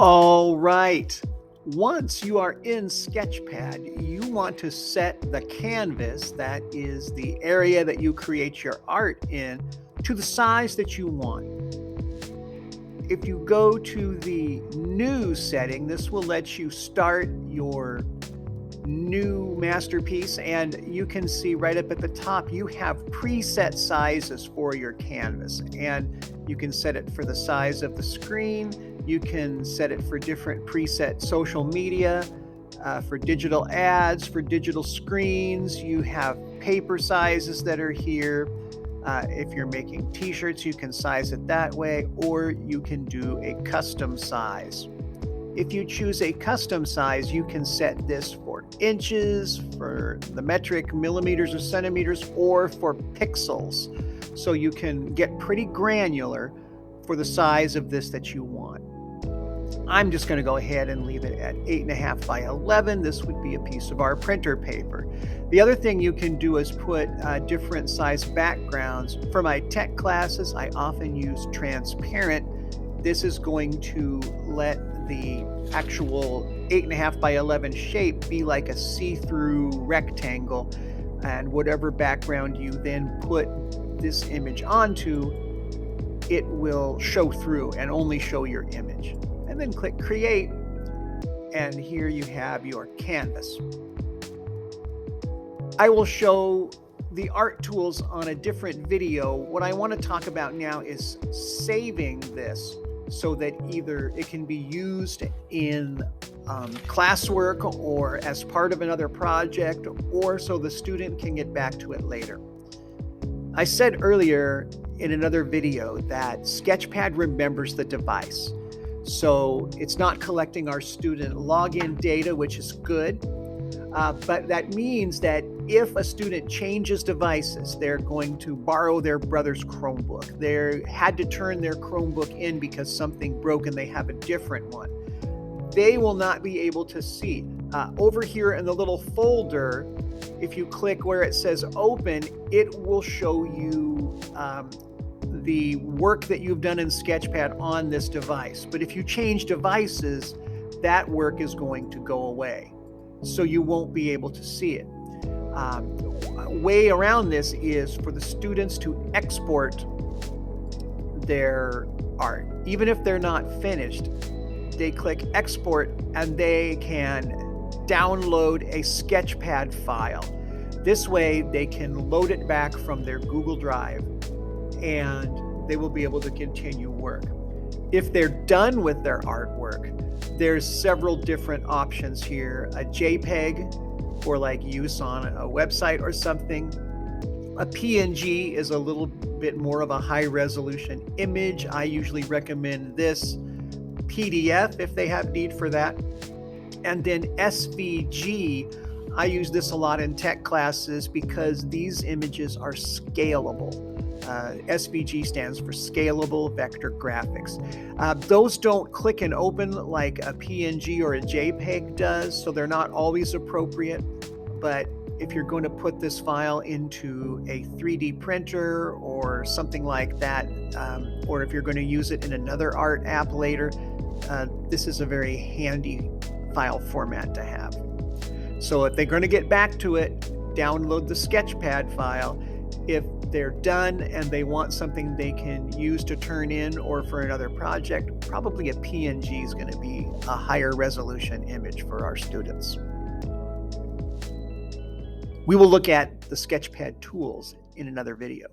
All right. Once you are in Sketchpad, you want to set the canvas, that is the area that you create your art in, to the size that you want. If you go to the new setting, this will let you start your new masterpiece, and you can see right up at the top you have preset sizes for your canvas, and you can set it for the size of the screen. You can set it for different preset social media, for digital ads, for digital screens. You have paper sizes that are here. If you're making t-shirts, you can size it that way, or you can do a custom size. If you choose a custom size, you can set this for inches, for the metric millimeters or centimeters, or for pixels. So you can get pretty granular for the size of this that you want. I'm just going to go ahead and leave it at 8.5 by 11. This would be a piece of our printer paper. The other thing you can do is put different size backgrounds. For my tech classes, I often use transparent. This is going to let the actual 8.5 by 11 shape be like a see-through rectangle, and whatever background you then put this image onto, it will show through and only show your image. And then click create, and here you have your canvas. I will show the art tools on a different video. What I want to talk about now is saving this so that either it can be used in classwork or as part of another project, or so the student can get back to it later. I said earlier in another video that Sketchpad remembers the device. So it's not collecting our student login data, which is good. But that means that if a student changes devices, they're going to borrow their brother's Chromebook. They had to turn their Chromebook in because something broke and they have a different one. They will not be able to see. Over here in the little folder, if you click where it says open, it will show you the work that you've done in Sketchpad on this device. But if you change devices, that work is going to go away. So you won't be able to see it. A way around this is for the students to export their art. Even if they're not finished, they click export and they can download a Sketchpad file. This way they can load it back from their Google Drive and they will be able to continue work. If they're done with their artwork, there's several different options here. A JPEG for like use on a website or something. A PNG is a little bit more of a high resolution image. I usually recommend this. PDF if they have need for that. And then SVG, I use this a lot in tech classes because these images are scalable. SVG stands for Scalable Vector Graphics. Those don't click and open like a PNG or a JPEG does, so they're not always appropriate. But if you're going to put this file into a 3D printer or something like that, or if you're going to use it in another art app later, this is a very handy file format to have. So if they're going to get back to it, download the Sketchpad file. If they're done and they want something they can use to turn in or for another project, probably a PNG is going to be a higher resolution image for our students. We will look at the Sketchpad tools in another video.